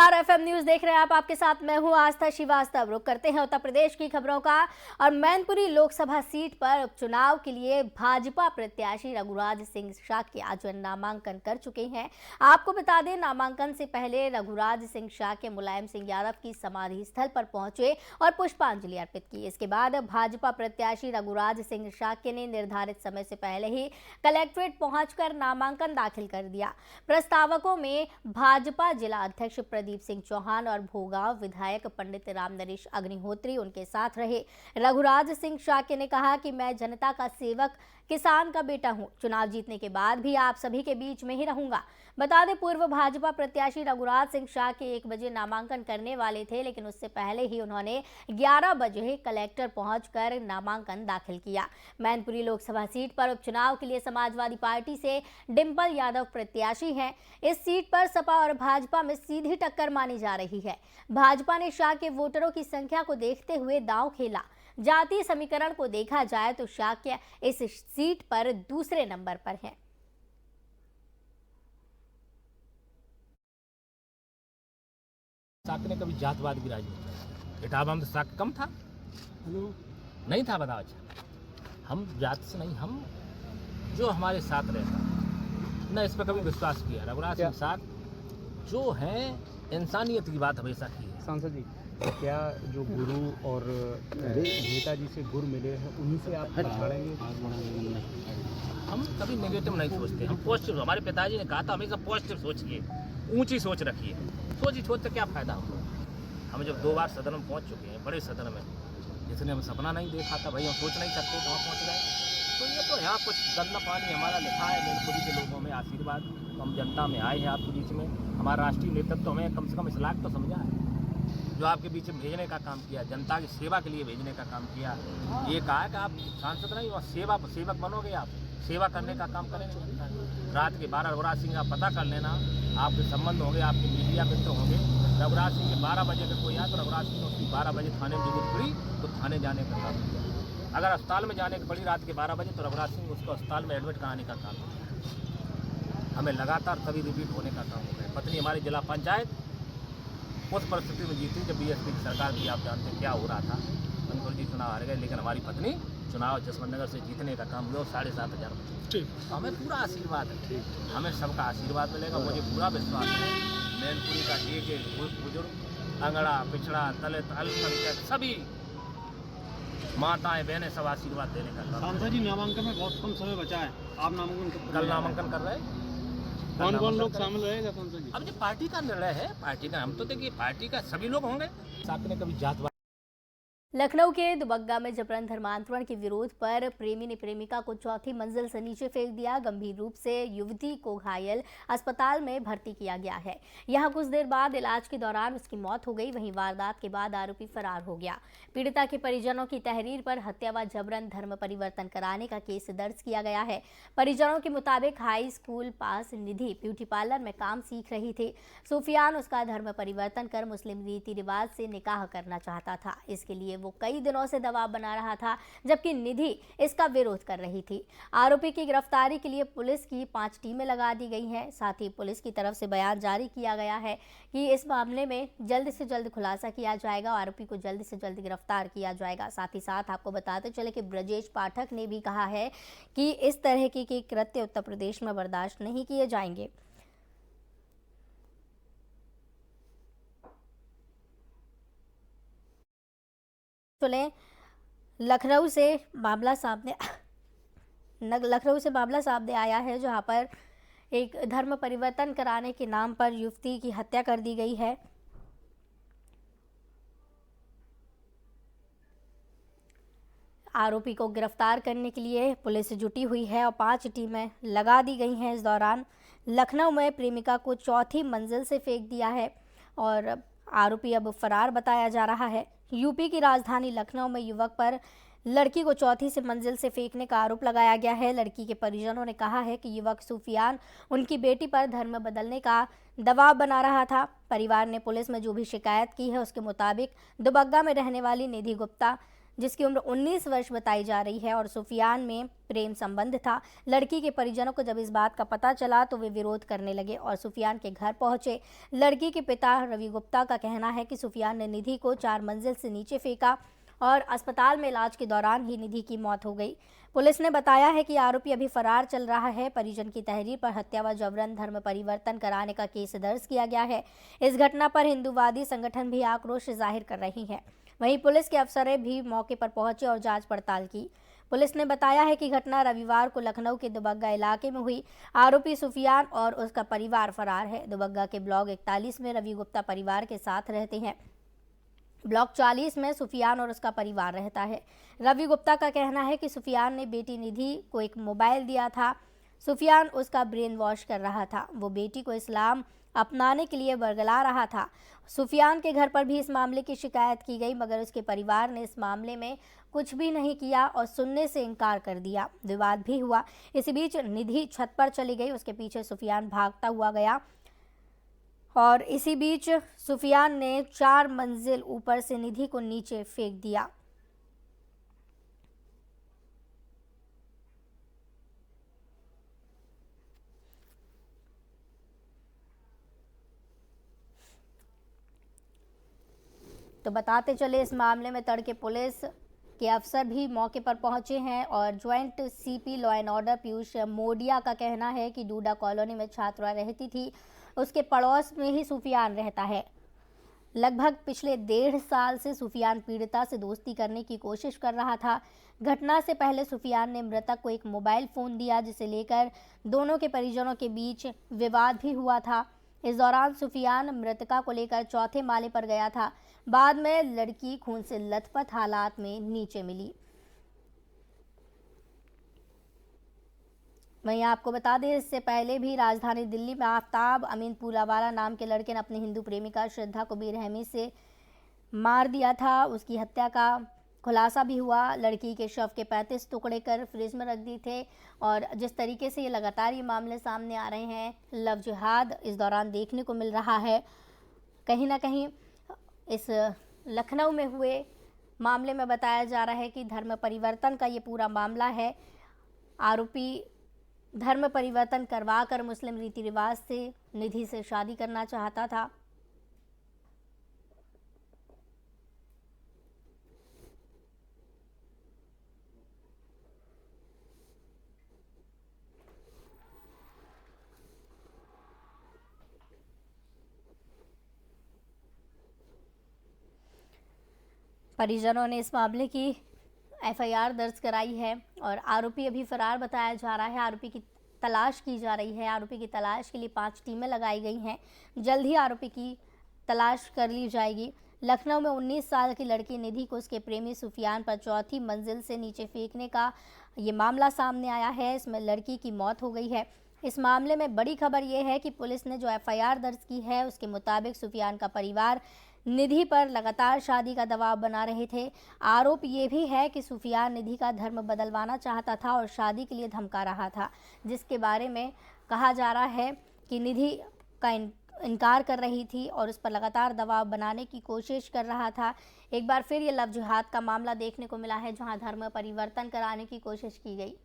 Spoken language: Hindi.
नमस्कार, एफएम न्यूज देख रहे हैं आप। आपके साथ मैं हूं आस्था श्रीवास्तव। रुक करते हैं उत्तर प्रदेश की खबरों का। और मैनपुरी लोकसभा सीट पर उपचुनाव के लिए भाजपा प्रत्याशी रघुराज सिंह शाक्य आज नामांकन कर चुके हैं। आपको बता दें, नामांकन से पहले रघुराज सिंह शाक्य मुलायम सिंह यादव की समाधि स्थल पर पहुंचे और पुष्पांजलि अर्पित की। इसके बाद भाजपा प्रत्याशी रघुराज सिंह शाक्य ने निर्धारित समय से पहले ही कलेक्ट्रेट पहुंचकर नामांकन दाखिल कर दिया। प्रस्तावकों में भाजपा जिला अध्यक्ष प्रदीप सिंह चौहान और भोगांव विधायक पंडित राम नरेश अग्निहोत्री उनके साथ रहे। रघुराज सिंह शाक्य ने कहा कि मैं जनता का सेवक, किसान का बेटा हूं। चुनाव जीतने के बाद भी आप सभी के बीच में ही रहूंगा। बता दें, पूर्व भाजपा प्रत्याशी रघुराज सिंह शाक्य 1 बजे नामांकन करने वाले थे, लेकिन उससे पहले ही उन्होंने 11 बजे कलेक्टर पहुंचकर नामांकन दाखिल किया। मैनपुरी लोकसभा सीट पर उपचुनाव के लिए समाजवादी पार्टी से डिंपल यादव प्रत्याशी हैं। इस सीट पर सपा और भाजपा में सीधी टक्कर मानी जा रही है। भाजपा ने शाक्य वोटरों की संख्या को देखते हुए दांव खेला। जातीय समीकरण को देखा जाए तो शाक्य इस सीट पर दूसरे नंबर पर हैं। शाक्य ने कभी जातवाद की राजनीति नहीं। इटावा में तो शाक्य कम था, नहीं था, बताओ। अच्छा, हम जात से नहीं, हम जो हमारे साथ रहता न इस पर कभी विश्वास किया। रघुराज सिंह साथ जो है इंसानियत की बात हमेशा की है। सांसद जी, क्या जो गुरु और नेताजी से गुर मिले हैं उन्हीं से आप बढ़ाएंगे? हम कभी नेगेटिव नहीं सोचते, हम पॉजिटिव। हमारे पिताजी ने कहा था हमेशा पॉजिटिव सोचिए, ऊंची सोच रखिए। सोची सोच से क्या फायदा होगा। हम जब 2 बार सदन में पहुंच चुके हैं, बड़े सदन में, जिसने हम सपना नहीं देखा था, भाई हम सोच नहीं सकते तो वहाँ पहुँच गए। तो ये तो यहाँ कुछ गंदा पानी हमारा लिखा है। मैनपुरी के लोगों में आशीर्वाद, तो हम जनता में आए हैं आपके बीच में। हमारा राष्ट्रीय नेतृत्व हमें कम से कम इस लायक तो समझा है, जो आपके बीच में भेजने का काम किया, जनता की सेवा के लिए भेजने का काम किया। ये कहा कि आप सांसद नहीं और सेवक बनोगे, आप सेवा करने का काम करेंगे। रात के 12 रघुराज सिंह का पता कर लेना, आपके संबंध होंगे, आपके मीडिया मित्र होंगे। रघुराज सिंह के 12 बजे का कोई आया तो रघुराज सिंह ने उसकी 12 बजे थाने में जरूरत पड़ी तो थाने जाने का काम किया। अगर अस्पताल में जाने की पड़ी रात के 12 बजे तो रघुराज सिंह उसको अस्पताल में एडमिट कराने का काम किया। हमें लगातार सभी रिपीट होने का काम हो गया। पत्नी हमारी जिला पंचायत उस परिस्थिति में जीती जब बीएसपी की सरकार थी। आप जानते हैं क्या हो रहा था। मनपुर जी चुनाव हार गए, लेकिन हमारी पत्नी चुनाव जसवंत नगर से जीतने का काम हुआ 7,500 वोट। तो हमें पूरा आशीर्वाद है, हमें सबका आशीर्वाद मिलेगा। मुझे पूरा विश्वास है मैनपुरी का एक बुजुर्ग, अंगड़ा, पिछड़ा, दलित, अल्पसंख्यक सभी माताएं बहनें सब आशीर्वाद देने का काम। सांसद जी, नामांकन में बहुत कम समय बचा है, आप नामांकन कल नामांकन कर रहे हैं। कौन लोग शामिल रहेगा सांसद जी? अब जो पार्टी का निर्णय है, पार्टी का, हम तो देखिए पार्टी का सभी लोग होंगे। शाक्य ने कभी जातवाद। लखनऊ के दुबग्गा में जबरन धर्मांतरण के विरोध पर प्रेमी ने प्रेमिका को 4थी मंजिल से नीचे फेंक दिया। गंभीर रूप से युवती को घायल अस्पताल में भर्ती किया गया है। यहां कुछ देर बाद इलाज के दौरान उसकी मौत हो गई। वहीं वारदात के बाद आरोपी फरार हो गया। पीड़िता के परिजनों की तहरीर पर हत्या व जबरन धर्म परिवर्तन कराने का केस दर्ज किया गया है। परिजनों के मुताबिक हाई स्कूल पास निधि ब्यूटी पार्लर में काम सीख रही थी। सुफियान उसका धर्म परिवर्तन कर मुस्लिम रीति रिवाज से निकाह करना चाहता था। इसके लिए वो कई दिनों से दबाव बना रहा था, जबकि निधि इसका विरोध कर रही थी। आरोपी की गिरफ्तारी के लिए पुलिस की 5 टीमें लगा दी गई हैं। साथ ही पुलिस की तरफ से बयान जारी किया गया है कि इस मामले में जल्द से जल्द खुलासा किया जाएगा और आरोपी को जल्द से जल्द गिरफ्तार किया जाएगा। साथ ही साथ आपको बताते चले कि ब्रजेश पाठक ने भी कहा है कि इस तरह के कृत्य उत्तर प्रदेश में बर्दाश्त नहीं किए जाएंगे। लखनऊ से मामला सामने आया है, जहां पर एक धर्म परिवर्तन कराने के नाम पर युवती की हत्या कर दी गई है। आरोपी को गिरफ्तार करने के लिए पुलिस जुटी हुई है और 5 टीमें लगा दी गई हैं। इस दौरान लखनऊ में प्रेमिका को 4थी मंजिल से फेंक दिया है और आरोपी अब फरार बताया जा रहा है। यूपी की राजधानी लखनऊ में युवक पर लड़की को 4थी मंजिल से फेंकने का आरोप लगाया गया है। लड़की के परिजनों ने कहा है कि युवक सुफियान उनकी बेटी पर धर्म बदलने का दबाव बना रहा था। परिवार ने पुलिस में जो भी शिकायत की है उसके मुताबिक दुबग्गा में रहने वाली निधि गुप्ता जिसकी उम्र 19 वर्ष बताई जा रही है और सुफियान में प्रेम संबंध था। लड़की के परिजनों को जब इस बात का पता चला तो वे विरोध करने लगे और सुफियान के घर पहुंचे। लड़की के पिता रवि गुप्ता का कहना है कि सुफियान ने निधि को 4 मंजिल से नीचे फेंका और अस्पताल में इलाज के दौरान ही निधि की मौत हो गई। पुलिस ने बताया है कि आरोपी अभी फरार चल रहा है। परिजन की तहरीर पर हत्या व जबरन धर्म परिवर्तन कराने का केस दर्ज किया गया है। इस घटना पर हिंदूवादी संगठन भी आक्रोश जाहिर कर रही है। वहीं पुलिस के अफसरें भी मौके पर पहुंचे और जांच पड़ताल की। पुलिस ने बताया है कि घटना रविवार को लखनऊ के दुबग्गा इलाके में हुई। आरोपी सुफियान और उसका परिवार फरार है। दुबग्गा के ब्लॉक 41 में रवि गुप्ता परिवार के साथ रहते हैं। ब्लॉक 40 में सुफियान और उसका परिवार रहता है। रवि गुप्ता का कहना है कि सुफियान ने बेटी निधि को एक मोबाइल दिया था। सुफियान उसका ब्रेन वॉश कर रहा था। वो बेटी को इस्लाम अपनाने के लिए बरगला रहा था। सुफियान के घर पर भी इस मामले की शिकायत की गई, मगर उसके परिवार ने इस मामले में कुछ भी नहीं किया और सुनने से इनकार कर दिया। विवाद भी हुआ। इसी बीच निधि छत पर चली गई। उसके पीछे सुफियान भागता हुआ गया और इसी बीच सुफियान ने 4 मंजिल ऊपर से निधि को नीचे फेंक दिया। तो बताते चले, इस मामले में तड़के पुलिस के अफसर भी मौके पर पहुंचे हैं और joint CP law and order Piyush Modia का कहना है कि डूडा कॉलोनी में छात्रा रहती थी। उसके पड़ोस में ही सुफियान रहता है। लगभग पिछले 1.5 साल से सुफियान पीड़िता से दोस्ती करने की कोशिश कर रहा था। घटना से पहले सुफियान ने मृतक को एक मोबाइल फ़ोन दिया, जिसे लेकर दोनों के परिजनों के बीच विवाद भी हुआ था। इस दौरान सुफियान मृतका को लेकर चौथे माले पर गया था। बाद में लड़की खून से लथपथ हालात में नीचे मिली। वहीं आपको बता दें, इससे पहले भी राजधानी दिल्ली में आफ्ताब अमीन पूलावाला नाम के लड़के ने अपनी हिंदू प्रेमिका श्रद्धा को बेरहमी से मार दिया था। उसकी हत्या का खुलासा भी हुआ। लड़की के शव के 35 टुकड़े कर फ्रिज में रख दिए थे और जिस तरीके से ये लगातार ये मामले सामने आ रहे हैं, लव जिहाद इस दौरान देखने को मिल रहा है। कहीं ना कहीं इस लखनऊ में हुए मामले में बताया जा रहा है कि धर्म परिवर्तन का ये पूरा मामला है। आरोपी धर्म परिवर्तन करवा कर मुस्लिम रीति रिवाज से निधि से शादी करना चाहता था। परिजनों ने इस मामले की एफआईआर दर्ज कराई है और आरोपी अभी फरार बताया जा रहा है। आरोपी की तलाश की जा रही है। आरोपी की तलाश के लिए 5 टीमें लगाई गई हैं। जल्द ही आरोपी की तलाश कर ली जाएगी। लखनऊ में 19 साल की लड़की निधि को उसके प्रेमी सुफियान पर 4थी मंजिल से नीचे फेंकने का ये मामला सामने आया है। इसमें लड़की की मौत हो गई है। इस मामले में बड़ी खबर यह है कि पुलिस ने जो एफआईआर दर्ज की है, उसके मुताबिक सुफियान का परिवार निधि पर लगातार शादी का दबाव बना रहे थे। आरोप ये भी है कि सुफियान निधि का धर्म बदलवाना चाहता था और शादी के लिए धमका रहा था, जिसके बारे में कहा जा रहा है कि निधि का इनकार कर रही थी और उस पर लगातार दबाव बनाने की कोशिश कर रहा था। एक बार फिर ये लव जिहाद का मामला देखने को मिला है, जहां धर्म परिवर्तन कराने की कोशिश की गई।